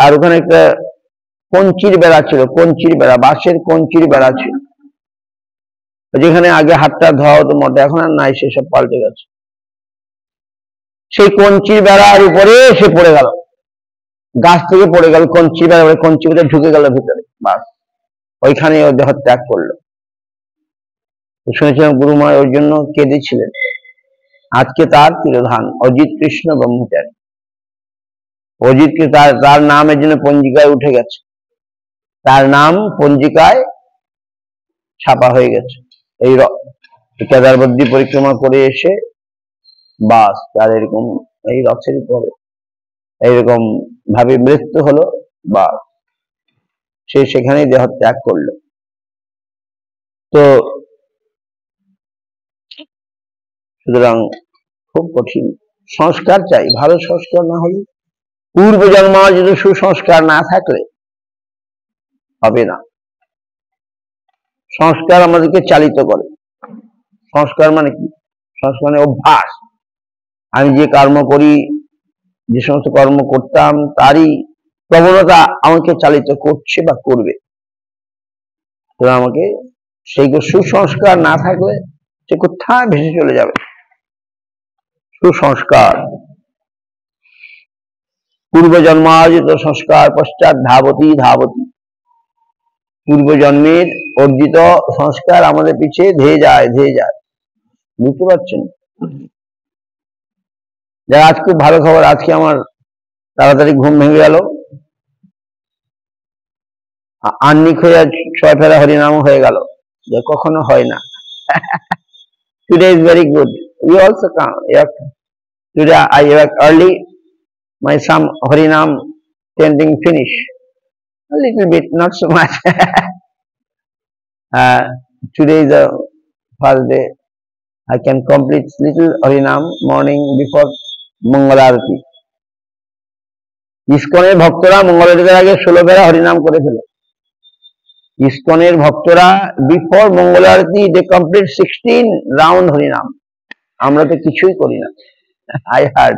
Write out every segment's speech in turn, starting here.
আর ওখানে একটা কঞ্চির বেড়া ছিল, কঞ্চির বেড়া, বাঁশের কঞ্চির বেড়া ছিল, যেখানে আগে হাতটা ধোয়া হতো মোটে, এখন আর নাই, সেসব পাল্টে গেছে। সেই কঞ্চির বেড়ার উপরে এসে পড়ে গেল, গাছ থেকে পড়ে গেল, কঞ্চির বেড়া, কঞ্চি বেড়া ঢুকে গেল ভিতরে, বাস ওইখানে ও দেহ ত্যাগ করলো। শুনেছিলাম গুরুমা ওর জন্য কেঁদেছিলেন। আজকে তার তিরোধান, অজিত কৃষ্ণ ব্রহ্মচারী। অজিত তার নামের জন্য পঞ্জিকায় উঠে গেছে, তার নাম পঞ্জিকায় ছাপা হয়ে গেছে। এই কেদারবদ্রী পরিক্রমা করে এসে বাস তার এরকম এই রথের উপরে এইরকম ভাবে মৃত্যু হলো, বা সে সেখানেই দেহ ত্যাগ করলো। তো সুতরাং খুব কঠিন সংস্কার চাই, ভালো সংস্কার না হলে, পূর্ব জন্মার্জিত সুসংস্কার না থাকলে হবে না। সংস্কার আমাদেরকে চালিত করে। সংস্কার মানে কি? সংস্কার মানে অভ্যাস। আমি যে কর্ম করি, যে সমস্ত কর্ম করতাম, তারই প্রবণতা আমাকে চালিত করছে বা করবে। তো আমাকে সেই সুসংস্কার না থাকলে সে কোথায় ভেসে চলে যাবে। সুসংস্কার, পূর্ব জন্মার্জিত সংস্কার পশ্চাৎ ধাবতী ধাবতী। পূর্ব জন্মের অর্জিত সংস্কার আমাদের পিছিয়ে ধেয়ে যায়, ধেয়ে যায়। বুঝতে পারছেন? যারা আজ খুব ভালো খবর, আজকে আমার তাড়াতাড়ি ঘুম ভেঙে গেল, আন্নিক হয়ে 6 ফেরা হরিনাম হয়ে গেল, যে কখনো হয় না। Today is very good. You also come. Today I wake early. My some Harinam chanting finish. A little bit, not so much. Today is the first day. I can complete little Harinam morning before Mangalarati. ইসকনের ভক্তরা মঙ্গলারতির আগে 16 ফেরা হরিনাম করে ফেলে। ইসকনের ভক্তরা before মঙ্গলারতি they complete 16 round হরিনাম। আমরা তো কিছুই করি না। আই হার্ড,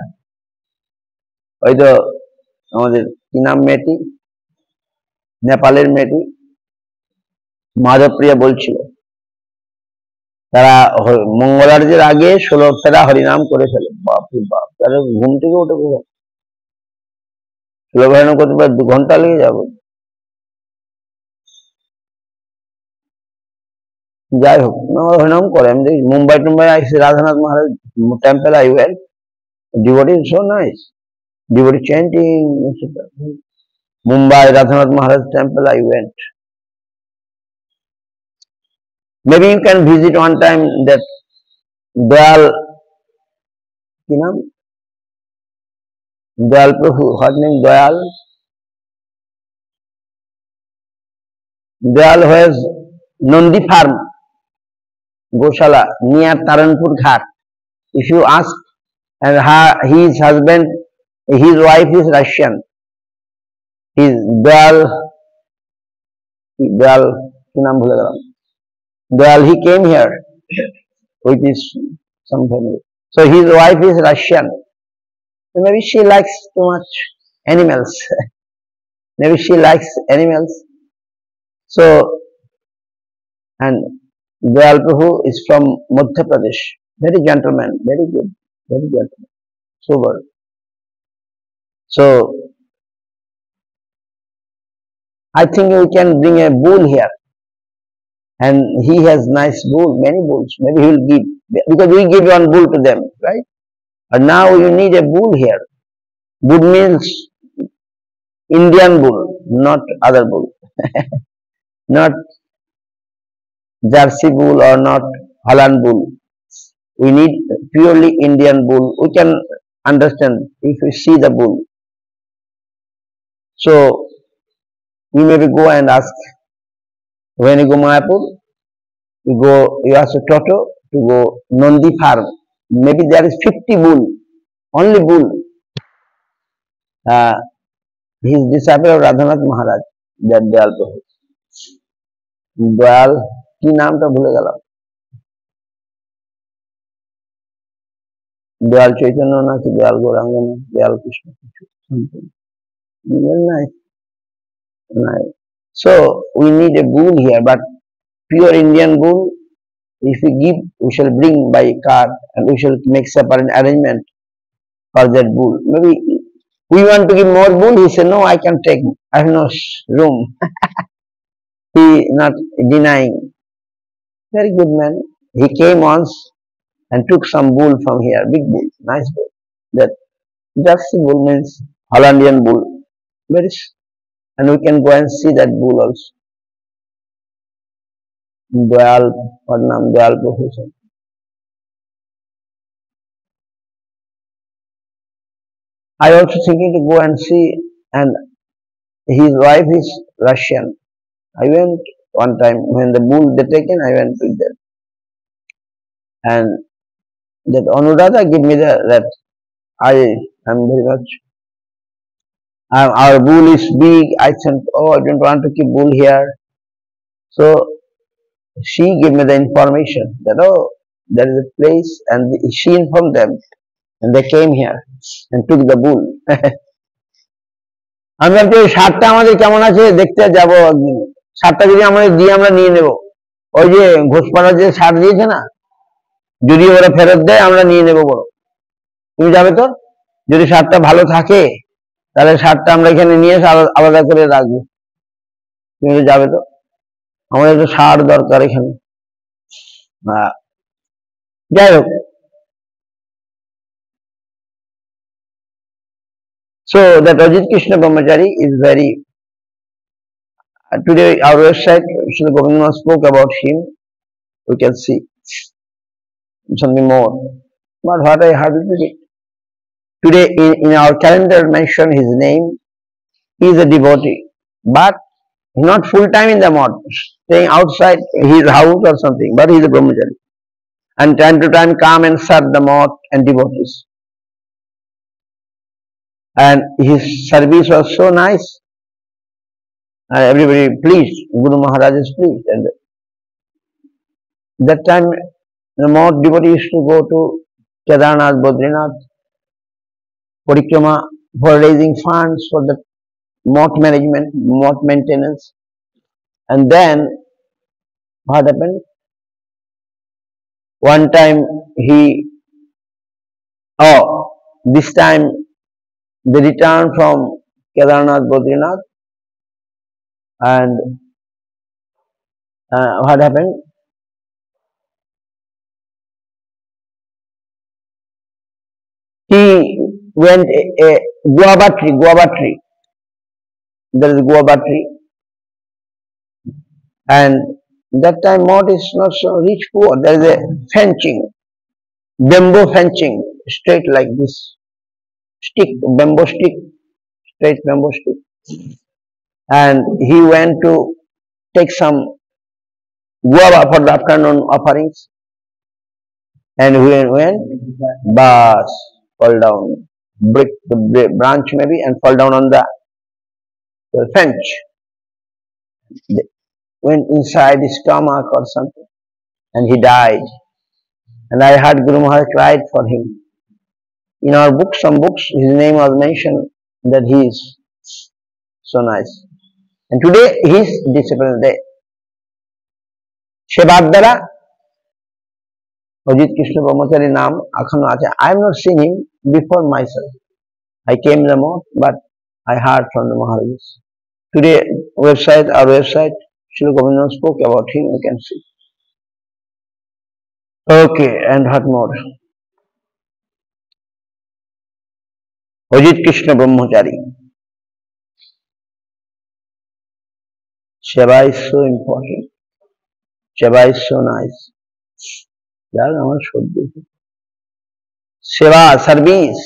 হয়তো আমাদের কি নাম মেয়েটি, নেপালের মেয়েটি মাধবপ্রিয়া বলছিল, তারা মঙ্গলারতির আগে 16 ফেরা হরিনাম করে ফেলে। বাপরে বাপ, তারা ঘুম থেকে উঠে পড়ে 16 হরিনাম করতে প্রায় 2 ঘন্টা লেগে যাবে। যাই হোক, হরিনাম করে। আমি দেখি মুম্বাই আসছে, Radhanath Maharaj temple I went, devotee is so nice, devotee chanting, etc. Mumbai Radhanath Maharaj temple I went. Maybe you can visit one time that Dayal, you know, Dayal Prabhu, her name Dayal. Dayal has Nandi farm, Goshala, near Taranpur Ghat. If you ask, and his husband, his wife is Russian. His Dayal, কি নাম ভুলে গেলাম। Dayal, he came here with his some family. So his wife is Russian. So maybe she likes too much animals. Maybe she likes animals. So, and Dayal Prabhu is from Madhya Pradesh. Very gentleman, very good, very gentleman, sober. So, I think we can bring a bull here. And he has nice bull, many bulls. Maybe he will give, because we give one bull to them, right? And now you need a bull here. Bull means Indian bull, not other bull. Not Jersey bull or not Holland bull. We need purely Indian bull. We can understand if we see the bull. So, you maybe go and ask. When you go Mayapur, you ask a Toto to go Nandi farm. Maybe there is 50 bull, only bull. He is disciple of Radhanath Maharaj, that Dayal Prabhu. Dayal, কি নামটা ভুলে গেলাম। দয়াল চৈতন্য নাকি দয়াল গৌরাঙ্গ, দয়াল কৃষ্ণ কিছু। Very nice. Nice. So we need a bull here, but pure Indian bull, if we give, we shall bring by car and we shall make separate arrangement for that bull. Maybe we want to give more bull. He said, no, I can take. I have no room. He not denying. Very good man. He came once and took some bull from here, big bull, nice bull. That Jersey bull means Hollandian bull. Very, and we can go and see that bull also. Dayal, what name? Dayal Professor. I also thinking to go and see, and his wife is Russian. I went one time when the bull they taken. I went with them, and that Anuradha gave me that I am very much. Our bull is big. I think, oh, I don't want to keep bull here. So she gave me the information that, oh, there is a place, and she informed them, and they came here and took the bull. আমি ভাবছি ওই সারটা আমাদের কেমন আছে দেখতে যাবো একদিন। সারটা যদি আমাদের দিয়ে আমরা নিয়ে নেব, ওই যে ঘোষপাড়া যে সার দিয়েছে না, যদি ওরা ফেরত দেয় আমরা নিয়ে নেবো বড়। তুমি যাবে তো? যদি সারটা ভালো থাকে তাহলে সারটা আমরা এখানে নিয়ে এসে আলাদা করে রাখবো। তুমি যাবে তো? আমাদের তো সার দরকার এখানে। যাই হোক, so that Ajit Krishna Brahmachari is very. Today our website, Srila Govinda spoke about him. We can see something more. But what I have to say, today in our calendar mention his name. He is a devotee, but not full time in the mosque, staying outside his house or something. But he is a Brahmachari, and time to time come and serve the mosque and devotees. And his service was so nice, and everybody pleased. Guru Maharaj is pleased. And that time, the more devotees used to go to Kedarnath, Badrinath, Parikrama for raising funds for the mosque management, mosque maintenance. And then, what happened? One time this time they returned from Kedarnath, Badrinath, and what happened? He went a guava tree. There is a guava tree, and that time mosque is not so rich poor. There is a fencing, bamboo fencing, straight like this stick, bamboo stick, straight bamboo stick. And he went to take some guava for the afternoon offerings, and when bas fall down, break the branch maybe and fall down on the fence. Went inside his stomach or something, and he died. And I heard Guru Maharaj cried for him. In our books, some books, his name was mentioned that he is so nice. And today his disciple day. সেবার দ্বারা Ajit Krishna Brahmachari নাম এখনো আছে. I have not seen him before myself. I came the mosque, but I heard from the Maharajas. Today, our website, Srila Govinda spoke about him, you can see. Okay, and what more? Ajit Krishna Brahmachari. Seva is so important. Seva is so nice. Seva, service.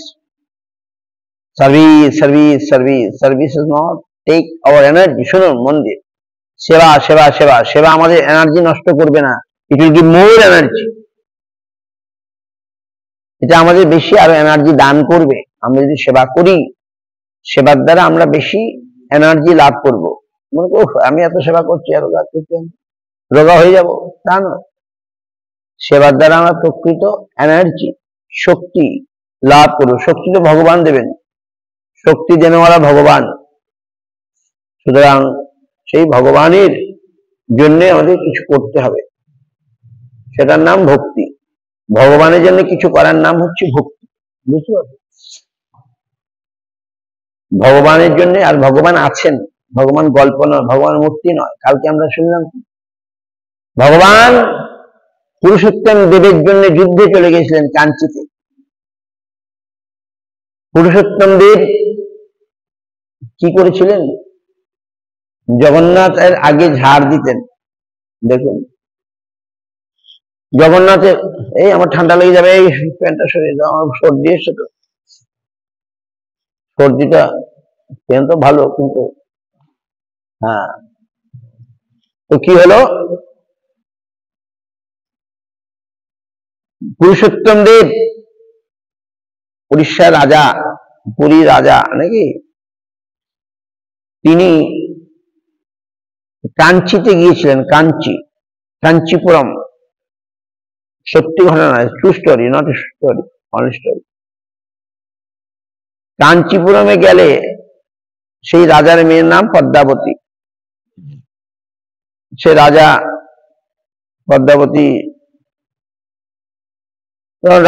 Service is not take our energy. শুনুন মন দিয়ে। সেবা আমাদের energy নষ্ট করবে না। It will give more energy. এটা আমাদের বেশি আরো এনার্জি দান করবে। আমরা যদি সেবা করি, সেবার দ্বারা আমরা বেশি এনার্জি লাভ করব। মনে করো আমি এত সেবা করছি, এত কাজ করছি, রোগা হয়ে যাব, তা নয়। সেবার দ্বারা আমরা প্রকৃত এনার্জি, শক্তি লাভ করব। শক্তি তো ভগবান দেবেন, শক্তি দেনওয়ালা ভগবান। সুতরাং সেই ভগবানের জন্য আমাদের কিছু করতে হবে, সেটার নাম ভক্তি। ভগবানের জন্য কিছু করার নাম হচ্ছে ভক্তি, বুঝতে পারছো? ভগবানের জন্য, আর ভগবান আছেন, ভগবান গল্প নয়, ভগবান মূর্তি নয়। কালকে আমরা শুনলাম ভগবান পুরুষোত্তম দেবের জন্য যুদ্ধে চলে গেছিলেন কাঞ্চিতে। পুরুষোত্তম দেব কি করেছিলেন? জগন্নাথের আগে ঝাড় দিতেন। দেখুন, জগন্নাথের, এই আমার ঠান্ডা লেগে যাবে, এই প্যান্টটা সরিয়ে দাও, আমার সর্দি এসছে তো। সর্দিটা প্যান্ট তো ভালো, কিন্তু হ্যাঁ, তো কি হলো? পুরুষোত্তম দেব উড়িষ্যার রাজা, পুরী রাজা নাকি, তিনি কাঞ্চিতে গিয়েছিলেন। কাঞ্চিপুরম, সত্যি ঘটনা, true story, not story, on story. কাঞ্চিপুরমে গেলে সেই রাজার মেয়ের নাম পদ্মাবতী। সে রাজা পদ্মাবতী,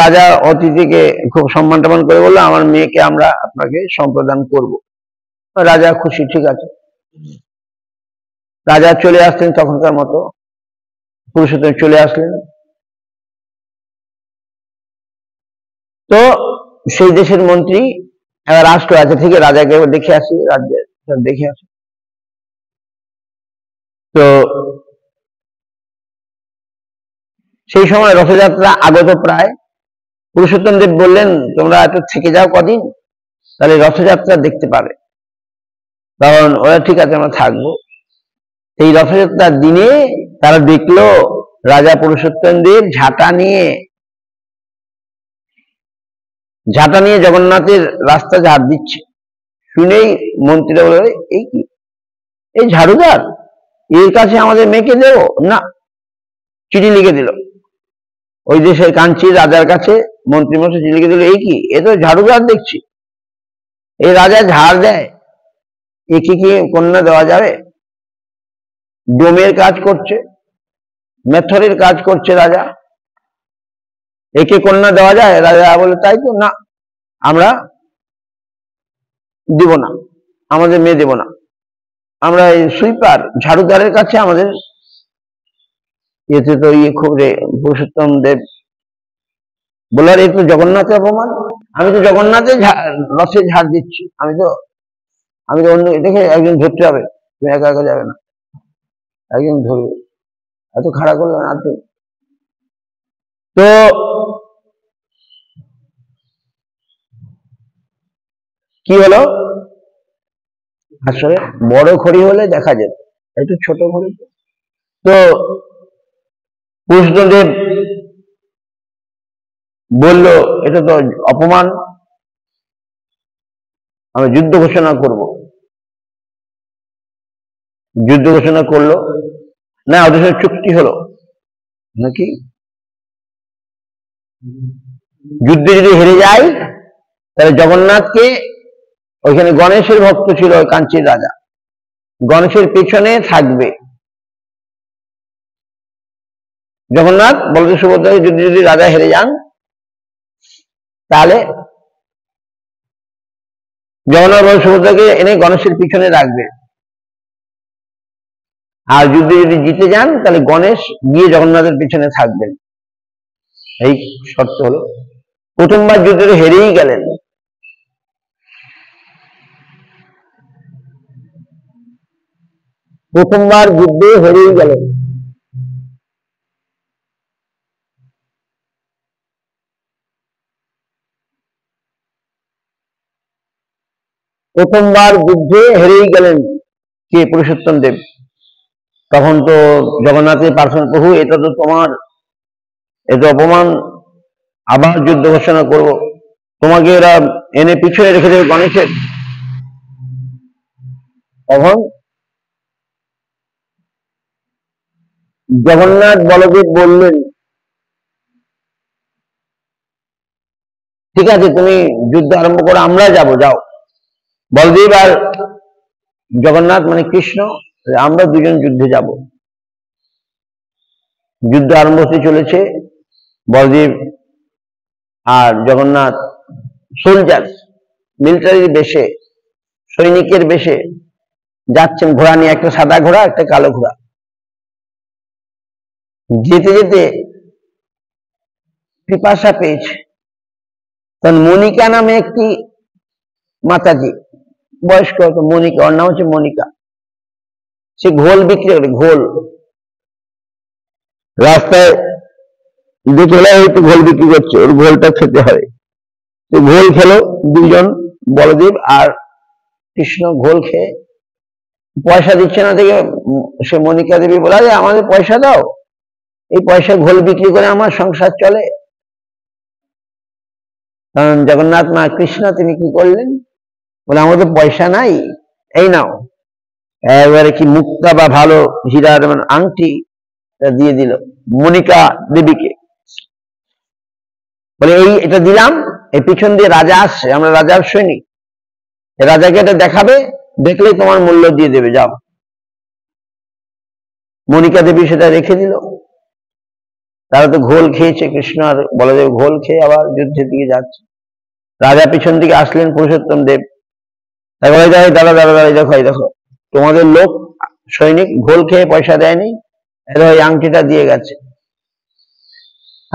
রাজা অতিথিকে খুব সম্মান টম্মান করে বললো, আমার মেয়েকে আমরা আপনাকে সম্প্রদান করব। রাজা খুশি, ঠিক আছে। রাজা চলে আসলেন তখনকার মতো, পুরুষোত্তম চলে আসলেন। তো সেই দেশের মন্ত্রী রাষ্ট্র আছে, থেকে রাজাকে দেখে আসি, রাজ্যের দেখে আসি। তো সেই সময় রথযাত্রা আগত প্রায়। পুরুষোত্তম দেব বললেন, তোমরা একটু থেকে যাও কদিন, তাহলে রথযাত্রা দেখতে পাবে। কারণ ওরা, ঠিক আছে আমরা থাকবো। এই রথযাত্রার দিনে তারা দেখলো রাজা পুরুষোত্তম দেব ঝাঁটা নিয়ে জগন্নাথের রাস্তা ঝাড় দিচ্ছে। শুনেই মন্ত্রীরা বলে, এই কি, এই ঝাড়ুদার, এর কাছে আমাদের মেয়েকে দেব না। চিঠি লিখে দিল ওই দেশের কাঞ্চির রাজার কাছে, মন্ত্রীমশাই চিঠি লিখে দিল, এই কি, এ তো ঝাড়ুদার দেখছি, এই রাজা ঝাড় দেয়, একে কি কন্যা দেওয়া যাবে? ডোমের কাজ করছে, মেথরের কাজ করছে রাজা, একে কন্যা দেওয়া যায়? রাজা বলে, তাই তো, না, আমরা দিব না, আমাদের মেয়ে দেব না, আমরা এই সুইপার ঝাড়ুদারের কাছে আমাদের। এতে তো খুব পুরুষোত্তম দেব বলার, এই তো জগন্নাথের অপমান, আমি তো জগন্নাথের রথে ঝাড় দিচ্ছি, আমি তো অন্য দেখে একজন ধরতে হবে, তুমি একা একা যাবে না, একজন ধরবে, এত খাড়া করবে না তো। তো কি হলো? আসলে বড় ঘড়ি হলে দেখা যেত, একটু ছোট ঘড়ি। তো পুরুষোত্তম দেব বলল, এটা তো অপমান, আমি যুদ্ধ ঘোষণা করব। যুদ্ধ ঘোষণা করলো না, ওদের সাথে চুক্তি হলো নাকি, যুদ্ধে যদি হেরে যায় তাহলে জগন্নাথকে, ওইখানে গণেশের ভক্ত ছিল ওই কাঞ্চির রাজা, গণেশের পেছনে থাকবে। জগন্নাথ বলদেব সুভদ্রাকে যদি রাজা হেরে যান, তাহলে জগন্নাথ বলদেব সুভদ্রাকে এনে গণেশের পিছনে রাখবে, আর যুদ্ধে যদি জিতে যান তাহলে গণেশ গিয়ে জগন্নাথের পিছনে থাকবেন। এই শর্ত হলো। প্রথমবার যুদ্ধে হেরেই গেলেন। প্রথমবার যুদ্ধে হেরেই গেলেন। প্রথমবার যুদ্ধে হেরেই গেলেন কে? পুরুষোত্তম দেব। তখন তো জগন্নাথের প্রার্থনা, প্রভু এটা তো তোমার, এটা অপমান, আবার যুদ্ধ ঘোষণা করব, তোমাকে এরা এনে পিছনে রেখে দেবে গণেশের। তখন জগন্নাথ বলদেব বললেন, ঠিক আছে তুমি যুদ্ধ আরম্ভ করো, আমরা যাব, যাও। বলদেব আর জগন্নাথ মানে কৃষ্ণ, আমরা দুজন যুদ্ধে যাব। যুদ্ধ আরম্ভ হতে চলেছে। বলদেব আর জগন্নাথ সোলজার, মিলিটারির বেশে, সৈনিকের বেশে যাচ্ছেন, ঘোড়া নিয়ে, একটা সাদা ঘোড়া একটা কালো ঘোড়া। যেতে যেতে পিপাসা পেয়েছে, তখন মনিকা নামে একটি মাতাজি, বয়স্ক, মনিকা, ওর নাম হচ্ছে মনিকা, সে ঘোল বিক্রি করে, ঘোল রাস্তায় দেখে একটু ঘোল বিক্রি করছে, ওর ঘোলটা খেতে হয়। তো ঘোল খেলো দুজন, বলদেব আর কৃষ্ণ ঘোল খেয়ে পয়সা দিচ্ছে না দেখে সে মনিকা দেবী বলে, আরে আমাদের পয়সা দাও, এই পয়সা ঘোল বিক্রি করে আমার সংসার চলে। কারণ জগন্নাথ মা কৃষ্ণ তিনি কি করলেন, বলে আমাদের পয়সা নাই, এই নাও। এবারে কি মুক্তা বা ভালো হীরার আংটি দিয়ে দিল মনিকা দেবীকে, বলে এই এটা দিলাম, এই পিছন দিয়ে রাজা আসছে, আমরা রাজার সৈনিক, রাজাকে এটা দেখাবে, দেখলেই তোমার মূল্য দিয়ে দেবে, যাও। মনিকা দেবী সেটা রেখে দিল। তারা তো ঘোল খেয়েছে, কৃষ্ণ আর বলদেব ঘোল খেয়ে আবার যুদ্ধের দিকে যাচ্ছে। রাজা পিছন দিকে আসলেন, পুরুষোত্তম দেব, তারপরে যাই, দাদা দাদা দাদা, দেখো এই দেখো, তোমাদের লোক সৈনিক ঘোল খেয়ে পয়সা দেয়নি, এটা ওই আংটিটা দিয়ে গেছে।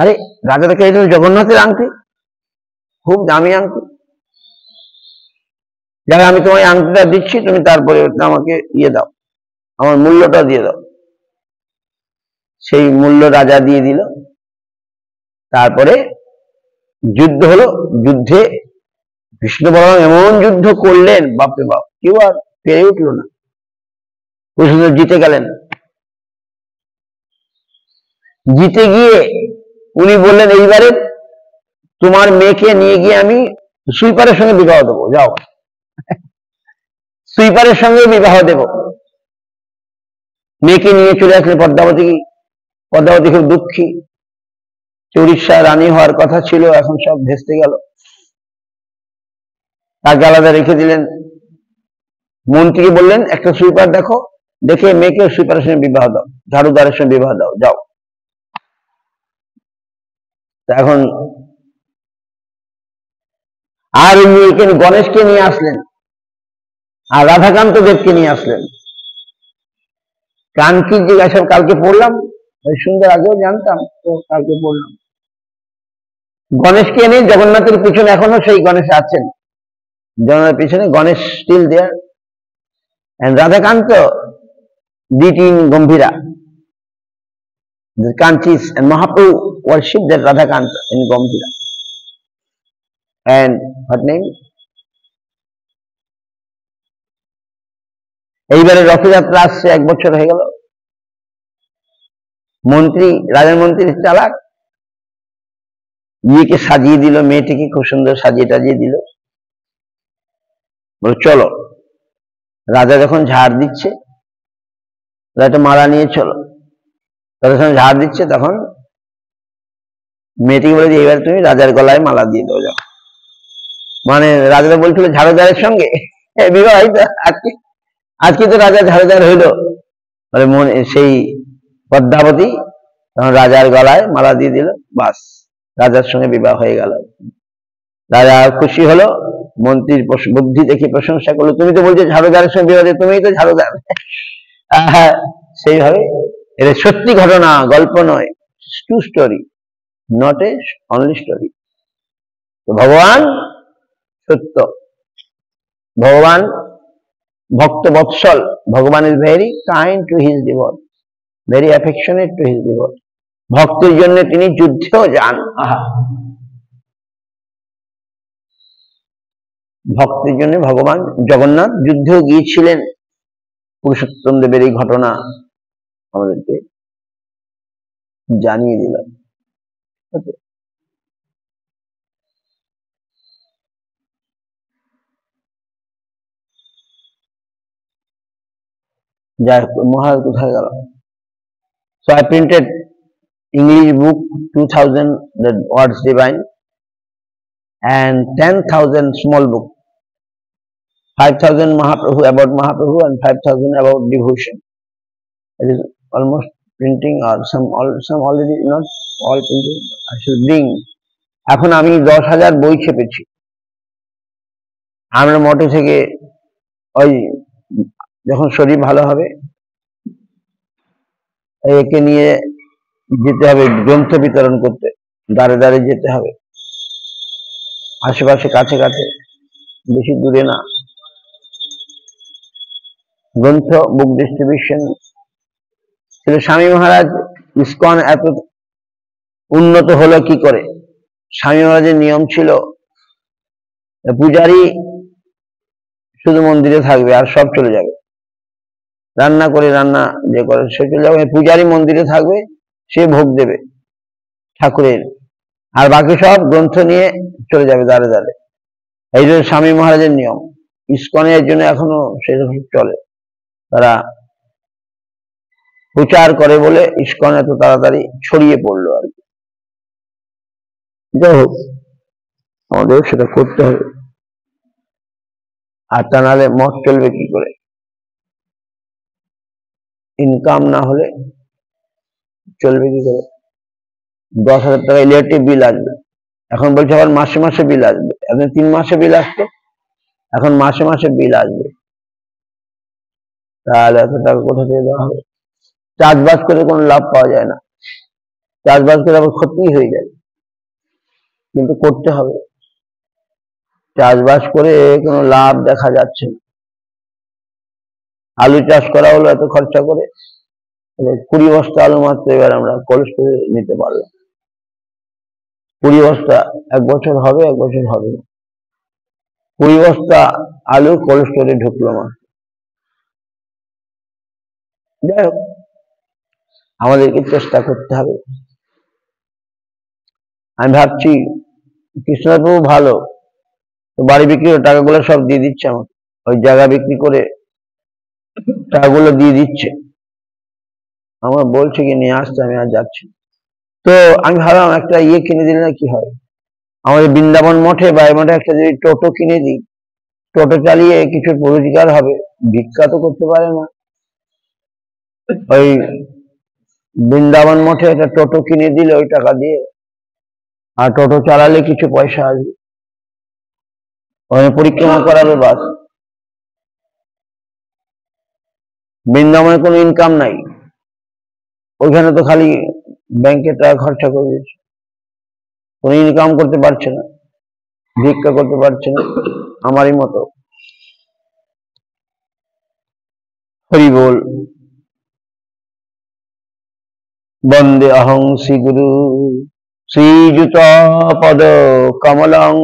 আরে রাজা দেখে, এটা জগন্নাথের আংটি, খুব দামি আংটি, যারা আমি তোমার আংটিটা দিচ্ছি, তুমি তারপরে আমাকে ইয়ে দাও, আমার মূল্যটা দিয়ে দাও। সেই মূল্য রাজা দিয়ে দিল। তারপরে যুদ্ধ হলো। যুদ্ধে কৃষ্ণ বলরাম এমন যুদ্ধ করলেন, বাপরে বাপ, কেউ আর পেরে উঠল না। কৃষ্ণ জিতে গেলেন। জিতে গিয়ে উনি বললেন, এইবারে তোমার মেয়েকে নিয়ে গিয়ে আমি সুইপারের সঙ্গে বিবাহ দেবো, যাও, সুইপারের সঙ্গে বিবাহ দেব। মেয়েকে নিয়ে চলে আসলে পদ্মাবতী। পদ্মাবতী খুব দুঃখী, উড়িষ্যার রানী হওয়ার কথা ছিল, এখন সব ভেস্তে গেল। তাকে আলাদা রেখে দিলেন। মন্ত্রীকে বললেন, একটা সুইপার দেখো, দেখে মেয়েকে সুইপারের সঙ্গে বিবাহ দাও, ঝাড়ুদারের সঙ্গে বিবাহ দাও, যাও। এখন আর মেয়েকে গণেশকে নিয়ে আসলেন, আর রাধাকান্ত দেবকে নিয়ে আসলেন। কানকির জিজ্ঞাসা কালকে পড়লাম, সুন্দর, আগেও জানতাম তো, কালকে পড়লাম। গণেশকে এনে জগন্নাথের পিছনে, এখনো সেই গণেশ আছেন, জগন্নাথের পিছনে Ganesh still there, and Radhakanta did in Gambhira. The Kanchis and Mahaprabhu worshipped that Radhakanta in Gambhira. And what name? এইবারে রথযাত্রা আসছে, 1 বছর হয়ে গেল। মন্ত্রী, রাজার মন্ত্রী চালাক, মেয়েকে সাজিয়ে দিল, মেয়েটিকে খুব সুন্দর সাজিয়ে টাজিয়ে দিল, বলে চলো। রাজা যখন ঝাড় দিচ্ছে, একটা মালা নিয়ে চলো, তাদের সঙ্গে ঝাড় দিচ্ছে, তখন মেয়েটিকে বলে, এবার তুমি রাজার গলায় মালা দিয়ে দাও, যাও। মানে রাজারা বলছিল ঝাড়ুদারের সঙ্গে বিবাহ হইতো, আজকে আজকে তো রাজা ঝাড়ুদার হইল। মানে সেই পদ্মাবতী তখন রাজার গলায় মালা দিয়ে দিল, বাস, রাজার সঙ্গে বিবাহ হয়ে গেল। রাজা খুশি হলো, মন্ত্রীর বুদ্ধি দেখে প্রশংসা করলো, তুমি তো বলছো ঝাড়ুদারের সঙ্গে বিবাহ, তুমিই তো ঝাড়ুদার। হ্যাঁ, সেইভাবে, এটা সত্যি ঘটনা, গল্প নয়, true story, not A only story. তো ভগবান সত্য, ভগবান ভক্ত বৎসল, ভগবান is very kind to his devote, very affectionate to his devote. ভক্তের জন্য তিনি যুদ্ধেও যান। ভক্তের জন্য ভগবান জগন্নাথ যুদ্ধেও গিয়েছিলেন। পুরুষোত্তম দেবের এই ঘটনা আমাদেরকে জানিয়ে দিলাম। যাই হোক, মহারাজ কোথায় গেল? So I printed English book 2000 the words divine and 10,000 small book 5,000 Mahaprabhu about Mahaprabhu and 5,000 about devotion. It is almost printing or some already not all printing. I should bring. এখন আমি 10,000 বই ছেপেছি। আমরা মোটে থেকে ওই যখন শরীর ভালো হবে একে নিয়ে যেতে হবে গ্রন্থ বিতরণ করতে, দাঁড়ে দাঁড়ে যেতে হবে, আশেপাশে কাছে কাছে, বেশি দূরে না। গ্রন্থ বুক ডিস্ট্রিবিউশন। স্বামী মহারাজ ইসকন এত উন্নত হলো কি করে? স্বামী মহারাজের নিয়ম ছিল পূজারী শুধু মন্দিরে থাকবে আর সব চলে যাবে, রান্না যে করে সে চলে যাবে, পূজারী মন্দিরে থাকবে, সে ভোগ দেবে ঠাকুরের, আর বাকি সব গ্রন্থ নিয়ে চলে যাবে দাঁড়ে দাঁড়ে। এই জন্য স্বামী মহারাজের নিয়ম। ইসকনের জন্য এখনো সেরকম চলে, তারা প্রচার করে বলে ইসকন এত তাড়াতাড়ি ছড়িয়ে পড়লো আর কি। যাই হোক, আমাদের সেটা করতে হবে, আর তা নাহলে মত চলবে কি করে? ইনকাম না হলে চলবে কি করে? 10,000 টাকা ইলেকট্রিক বিল আসবে, এখন বলছে আবার মাসে মাসে বিল আসবে। এখন 3 মাসে বিল আসতো, এখন মাসে মাসে বিল আসবে। তাহলে এত টাকা কোথা থেকে দেওয়া হবে? চাষবাস করে কোনো লাভ পাওয়া যায় না, চাষবাস করে আবার ক্ষতি হয়ে যায়, কিন্তু করতে হবে। চাষবাস করে কোনো লাভ দেখা যাচ্ছে না। আলু চাষ করা হলো এত খরচা করে, 20 বস্তা আলু মাত্র এবার আমরা কোল্ড স্টোরে নিতে পারলাম। 20 বস্তা, এক বছর হবে, এক বছর হবে না, 20 বস্তা আলু কোল্ড স্টোরে ঢুকলো মাত্র। যাই হোক, আমাদেরকে চেষ্টা করতে হবে। আমি ভাবছি কৃষ্ণপ্রভু ভালো, বাড়ি বিক্রি টাকাগুলো সব দিয়ে দিচ্ছে আমাকে, ওই জায়গা বিক্রি করে টাকাগুলো দিয়ে দিচ্ছে। আমার বলছে কি নিয়ে আসতে, আমি আর যাচ্ছি। তো আমি ভাবলাম একটা কিনে দিলে না কি হয়, আমাদের বৃন্দাবন মঠে বা মঠে একটা যদি টোটো কিনে দিই, টোটো চালিয়ে কিছু রোজগার হবে, ভিক্ষা তো করতে পারে না। ওই বৃন্দাবন মঠে একটা টোটো কিনে দিলে ওই টাকা দিয়ে, আর টোটো চালালে কিছু পয়সা আসবে, পরিক্রমা করাবে, বাস। বৃন্দাবনে কোনো ইনকাম নাই, ওইখানে তো খালি ব্যাংকে টাকা খরচা করে দিচ্ছে, কোনো ইনকাম করতে পারছে না, ভিক্ষা করতে পারছে না, আমারই মতো। হরি বল। বন্দে অহং শ্রী গুরু শ্রীযুত পদ কমলং।